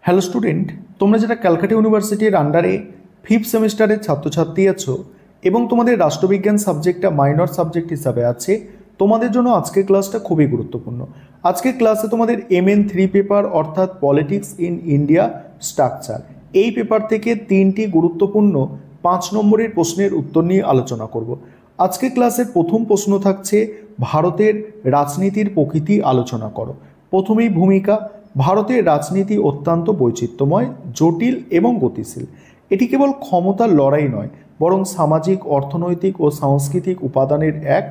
Hello student, তোমরা যারা ক্যালকাটা ইউনিভার্সিটির আন্ডারে ফিফথ সেমিস্টারের ছাত্রছাত্রী আছো এবং তোমাদের রাষ্ট্রবিজ্ঞান সাবজেক্টটা মাইনর সাবজেক্ট হিসাবে আছে, তোমাদের জন্য আজকের ক্লাসটা খুবই গুরুত্বপূর্ণ। আজকের ক্লাসে তোমাদের MN3 পেপার অর্থাৎ পলিটিক্স ইন ইন্ডিয়া স্ট্রাকচার, এই পেপার থেকে 3টি গুরুত্বপূর্ণ 5 নম্বরের প্রশ্নের উত্তর নিয়ে আলোচনা করব। আজকের ক্লাসের প্রথম প্রশ্ন থাকছে ভারতের রাজনীতির প্রকৃতি আলোচনা করো। প্রথমেই ভূমিকা। ভারতের রাজনীতি অত্যন্ত বৈচিত্র্যময়, জটিল এবং গতিশীল। এটি কেবল ক্ষমতার লড়াই নয়, বরং সামাজিক, অর্থনৈতিক ও সাংস্কৃতিক উপাদানের এক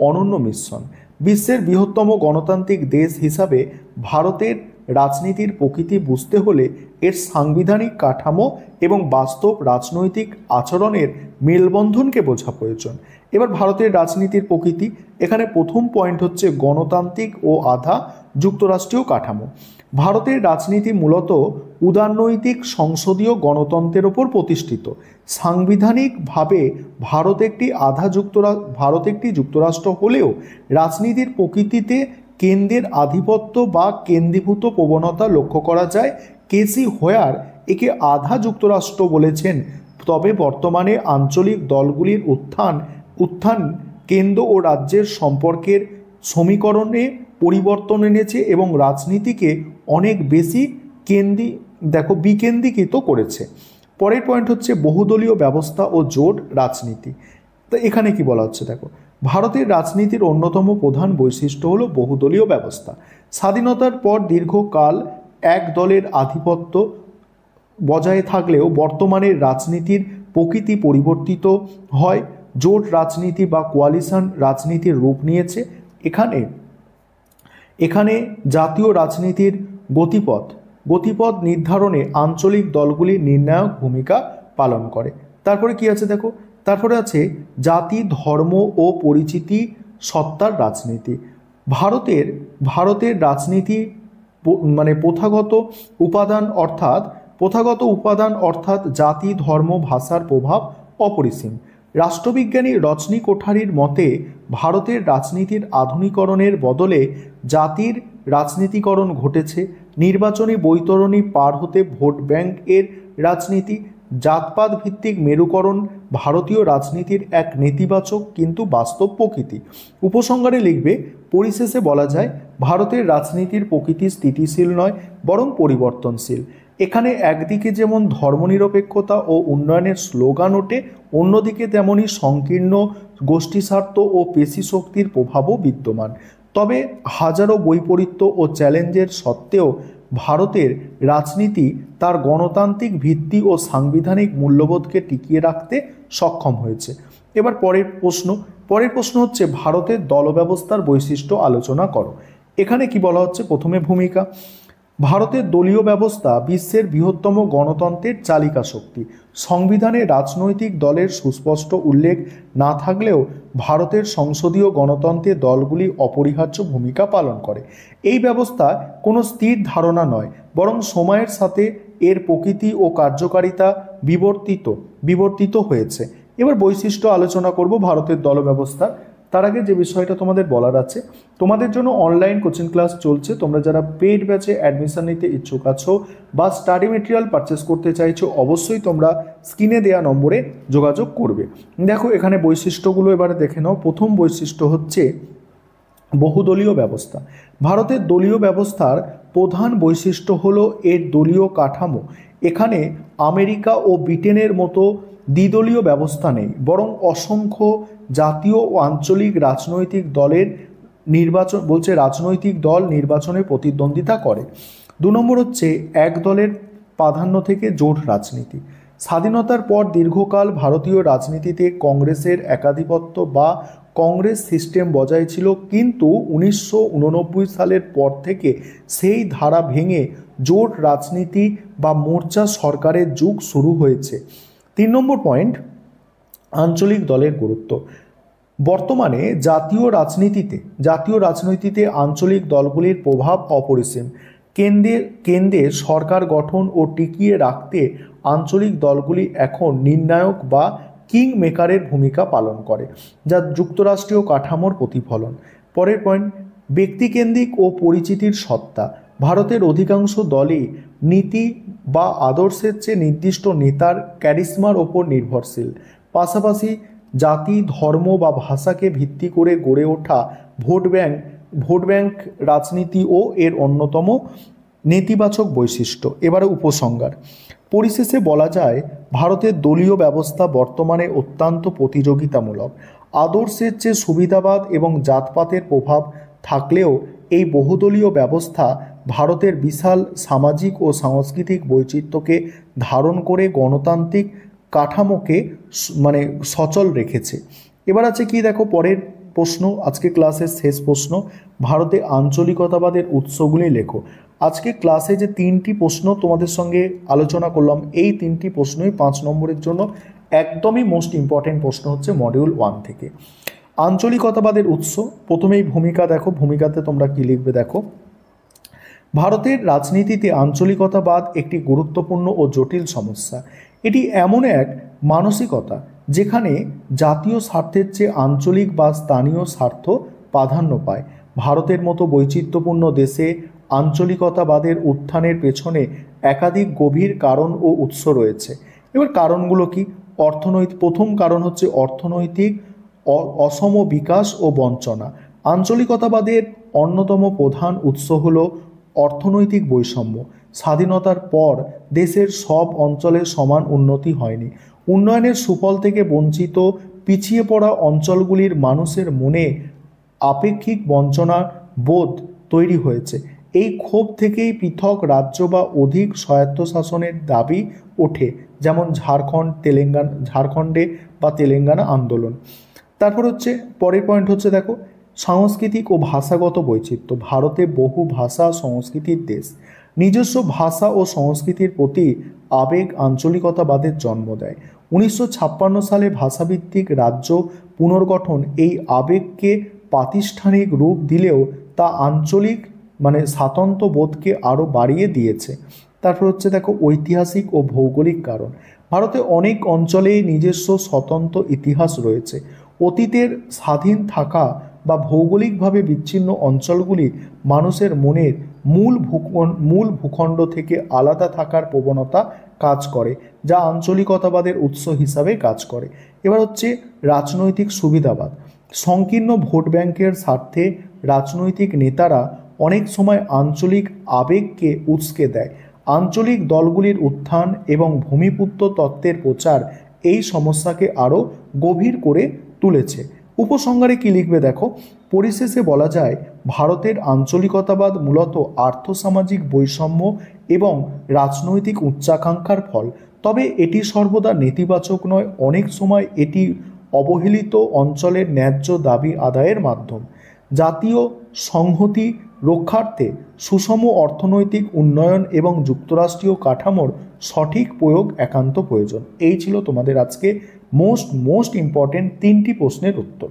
অনন্য মিশ্রণ। বিশ্বের বৃহত্তম গণতান্ত্রিক দেশ হিসাবে ভারতের রাজনীতির প্রকৃতি বুঝতে হলে এর সাংবিধানিক কাঠামো এবং বাস্তব রাজনৈতিক আচরণের মেলবন্ধনকে বোঝা প্রয়োজন। এবার ভারতের রাজনীতির প্রকৃতি, এখানে প্রথম পয়েন্ট হচ্ছে গণতান্ত্রিক ও আধা যুক্তরাষ্ট্রীয় কাঠামো। ভারতের রাজনীতি মূলত উদারনৈতিক সংসদীয় গণতন্ত্রের ওপর প্রতিষ্ঠিত। সাংবিধানিকভাবে ভারত একটি যুক্তরাষ্ট্র হলেও রাজনীতির প্রকৃতিতে কেন্দ্রের আধিপত্য বা কেন্দ্রীভূত প্রবণতা লক্ষ্য করা যায়। কেসি হোয়ার একে আধা যুক্তরাষ্ট্র বলেছেন। তবে বর্তমানে আঞ্চলিক দলগুলির উত্থান কেন্দ্র ও রাজ্যের সম্পর্কের সমীকরণে পরিবর্তন এনেছে এবং রাজনীতিকে অনেক বেশি বিকেন্দ্রীকৃত করেছে। পরের পয়েন্ট হচ্ছে বহুদলীয় ব্যবস্থা ও জোট রাজনীতি। তো এখানে কি বলা হচ্ছে, দেখো, ভারতের রাজনীতির অন্যতম প্রধান বৈশিষ্ট্য হলো বহুদলীয় ব্যবস্থা। স্বাধীনতার পর দীর্ঘকাল এক দলের আধিপত্য বজায় থাকলেও বর্তমানে রাজনীতির প্রকৃতি পরিবর্তিত হয়, জোট রাজনীতি বা কোয়ালিশন রাজনীতির রূপ নিয়েছে। এখানে জাতীয় রাজনীতির গতিপথ নির্ধারণে আঞ্চলিক দলগুলি নির্ণায়ক ভূমিকা পালন করে। তারপরে কি আছে দেখো, তারপরে আছে জাতি, ধর্ম ও পরিচিতি সত্তার রাজনীতি। ভারতের রাজনীতি প্রথাগত উপাদান অর্থাৎ জাতি, ধর্ম, ভাষার প্রভাব অপরিসীম। রাষ্ট্রবিজ্ঞানী রজনী কোঠারির মতে ভারতের রাজনীতির আধুনিকরণের বদলে জাতির রাজনীতিকরণ ঘটেছে। নির্বাচনী বৈতরণী পার হতে ভোট ব্যাংক এর রাজনীতি, জাতপাত ভিত্তিক মেরুকরণ ভারতীয় রাজনীতির এক নেতিবাচক কিন্তু বাস্তব প্রকৃতি। উপসংহারে লিখবে, পরিশেষে বলা যায় ভারতের রাজনীতির প্রকৃতি স্থিতিশীল নয়, বরং পরিবর্তনশীল। এখানে একদিকে যেমন ধর্মনিরপেক্ষতা ও উন্নয়নের স্লোগান ওঠে, অন্যদিকে তেমনি সংকীর্ণ গোষ্ঠীস্বার্থ ও পেশি শক্তির প্রভাবও বিদ্যমান। তবে হাজারো বৈপরীত্য ও চ্যালেঞ্জের সত্ত্বেও ভারতের রাজনীতি তার গণতান্ত্রিক ভিত্তি ও সাংবিধানিক মূল্যবোধকে টিকিয়ে রাখতে সক্ষম হয়েছে। এবার পরের প্রশ্ন হচ্ছে ভারতের দলব্যবস্থার বৈশিষ্ট্য আলোচনা করো। এখানে কি বলা হচ্ছে, প্রথমে ভূমিকা। ভারতের দলীয় ব্যবস্থা বিশ্বের বৃহত্তম গণতন্ত্রের চালিকা শক্তি। সংবিধানে রাজনৈতিক দলের সুস্পষ্ট উল্লেখ না থাকলেও ভারতের সংসদীয় গণতন্ত্রে দলগুলি অপরিহার্য ভূমিকা পালন করে। এই ব্যবস্থা কোনো স্থির ধারণা নয়, বরং সময়ের সাথে এর প্রকৃতি ও কার্যকারিতা বিবর্তিত হয়েছে। এবার বৈশিষ্ট্য আলোচনা করব ভারতের দল ব্যবস্থা। তার আগে যে বিষয়টা তোমাদের বলার আছে, তোমাদের জন্য অনলাইন কোচিং ক্লাস চলছে। তোমরা যারা পেইড ব্যাচে অ্যাডমিশন নিতে ইচ্ছুক আছো বা স্টাডি মেটেরিয়াল পারচেস করতে চাইছো, অবশ্যই তোমরা স্ক্রিনে দেওয়া নম্বরে যোগাযোগ করবে। দেখো, এখানে বৈশিষ্ট্যগুলো এবারে দেখে নাও। প্রথম বৈশিষ্ট্য হচ্ছে বহুদলীয় ব্যবস্থা। ভারতের দলীয় ব্যবস্থার প্রধান বৈশিষ্ট্য হলো এর দলীয় কাঠামো। এখানে আমেরিকা ও ব্রিটেনের মতো দ্বিদলীয় ব্যবস্থা নেই, বরং অসংখ্য জাতীয় ও আঞ্চলিক রাজনৈতিক দল নির্বাচনে প্রতিদ্বন্দ্বিতা করে। 2 নম্বর হচ্ছে এক দলের প্রাধান্য থেকে জোট রাজনীতি। স্বাধীনতার পর দীর্ঘকাল ভারতীয় রাজনীতিতে কংগ্রেসের একাধিপত্য বা কংগ্রেস সিস্টেম বজায় ছিল, কিন্তু 1989 সালের পর থেকে সেই ধারা ভেঙে জোট রাজনীতি বা মোর্চা সরকারের যুগ শুরু হয়েছে। 3 নম্বর পয়েন্ট, আঞ্চলিক দলের গুরুত্ব। বর্তমানে জাতীয় রাজনীতিতে আঞ্চলিক দলগুলির প্রভাব অপরিসীম। কেন্দ্রে সরকার গঠন ও টিকিয়ে রাখতে আঞ্চলিক দলগুলি এখন নির্ণায়ক বা কিং মেকারের ভূমিকা পালন করে, যা যুক্তরাষ্ট্রীয় কাঠামোর প্রতিফলন। পরের পয়েন্ট, ব্যক্তিকেন্দ্রিক ও পরিচিতির সত্তা। ভারতের অধিকাংশ দলই বা আদর্শের চেয়ে নির্দিষ্ট নেতার ক্যারিসমার ওপর নির্ভরশীল। পাশাপাশি জাতি, ধর্ম বা ভাষাকে ভিত্তি করে গড়ে ওঠা ভোট ব্যাংক রাজনীতিও এর অন্যতম নেতিবাচক বৈশিষ্ট্য। এবারে উপসংহার। পরিশেষে বলা যায়, ভারতের দলীয় ব্যবস্থা বর্তমানে অত্যন্ত প্রতিযোগিতামূলক। আদর্শের চেয়ে সুবিধাবাদ এবং জাতপাতের প্রভাব থাকলেও এই বহুদলীয় ব্যবস্থা ভারতের বিশাল সামাজিক ও সাংস্কৃতিক বৈচিত্র্যকে ধারণ করে গণতান্ত্রিক কাঠামোকে সচল রেখেছে। এবার আছে কি দেখো পরের প্রশ্ন, আজকে ক্লাসের শেষ প্রশ্ন, ভারতে আঞ্চলিকতাবাদের উৎসগুলি লেখো। আজকে ক্লাসে যে 3টি প্রশ্ন তোমাদের সঙ্গে আলোচনা করলাম, এই 3টি প্রশ্নই 5 নম্বরের জন্য একদমই মোস্ট ইম্পর্টেন্ট প্রশ্ন হচ্ছে মডিউল 1 থেকে। আঞ্চলিকতাবাদের উৎস, প্রথমেই ভূমিকা দেখো, ভূমিকাতে তোমরা কি লিখবে দেখো। ভারতের রাজনীতিতে আঞ্চলিকতাবাদ একটি গুরুত্বপূর্ণ ও জটিল সমস্যা। এটি এমন এক মানসিকতা যেখানে জাতীয় স্বার্থের চেয়ে আঞ্চলিক বা স্থানীয় স্বার্থ প্রাধান্য পায়। ভারতের মতো বৈচিত্র্যপূর্ণ দেশে আঞ্চলিকতাবাদের উত্থানের পেছনে একাধিক গভীর কারণ ও উৎস রয়েছে। এবার কারণগুলো কি? প্রথম কারণ হচ্ছে অর্থনৈতিক অসম বিকাশ ও বঞ্চনা। আঞ্চলিকতাবাদের অন্যতম প্রধান উৎস হল অর্থনৈতিক বৈষম্য। স্বাধীনতার পর দেশের সব অঞ্চলে সমান উন্নতি হয়নি। উন্নয়নের সুফল থেকে বঞ্চিত পিছিয়ে পড়া অঞ্চলগুলির মানুষের মনে আপেক্ষিক বঞ্চনা বোধ তৈরি হয়েছে। এই ক্ষোভ থেকেই পৃথক রাজ্য বা অধিক স্বায়ত্তশাসনের দাবি ওঠে, যেমন ঝাড়খণ্ডে বা তেলেঙ্গানা আন্দোলন। তারপর হচ্ছে পরের পয়েন্ট হচ্ছে দেখো, সাংস্কৃতিক ও ভাষাগত বৈচিত্র্য। ভারতে বহু ভাষা সংস্কৃতির দেশ। নিজস্ব ভাষা ও সংস্কৃতির প্রতি আবেগ আঞ্চলিকতাবাদের জন্ম দেয়। 1956 সালে ভাষাভিত্তিক রাজ্য পুনর্গঠন এই আবেগকে প্রাতিষ্ঠানিক রূপ দিলেও তা আঞ্চলিক স্বাতন্ত্র্য বোধকে আরও বাড়িয়ে দিয়েছে। তারপর হচ্ছে দেখো ঐতিহাসিক ও ভৌগোলিক কারণ। ভারতে অনেক অঞ্চলেই নিজস্ব স্বতন্ত্র ইতিহাস রয়েছে। অতীতের স্বাধীন থাকা বা ভৌগোলিকভাবে বিচ্ছিন্ন অঞ্চলগুলি মানুষের মনের মূল ভূখণ্ড থেকে আলাদা থাকার প্রবণতা কাজ করে, যা আঞ্চলিকতাবাদের উৎস হিসাবে কাজ করে। এবার হচ্ছে রাজনৈতিক সুবিধাবাদ। সংকীর্ণ ভোট ব্যাংকের স্বার্থে রাজনৈতিক নেতারা অনেক সময় আঞ্চলিক আবেগকে উস্কে দেয়। আঞ্চলিক দলগুলির উত্থান এবং ভূমিপুত্র তত্ত্বের প্রচার এই সমস্যাকে আরও গভীর করে তুলেছে। উপসংহারে কি লিখবে দেখো। পরিশেষে বলা যায়, ভারতের আঞ্চলিকতাবাদ মূলত আর্থসামাজিক বৈষম্য এবং রাজনৈতিক উচ্চাকাঙ্ক্ষার ফল। তবে এটি সর্বদা নেতিবাচক নয়। অনেক সময় এটি অবহেলিত অঞ্চলের ন্যায্য দাবি আদায়ের মাধ্যম। জাতীয় সংহতি রক্ষার্থে সুষম অর্থনৈতিক উন্নয়ন এবং যুক্তরাষ্ট্রীয় কাঠামোর সঠিক প্রয়োগ একান্ত প্রয়োজন। এই ছিল তোমাদের আজকে মোস্ট ইম্পর্টেন্ট 3টি প্রশ্নের উত্তর।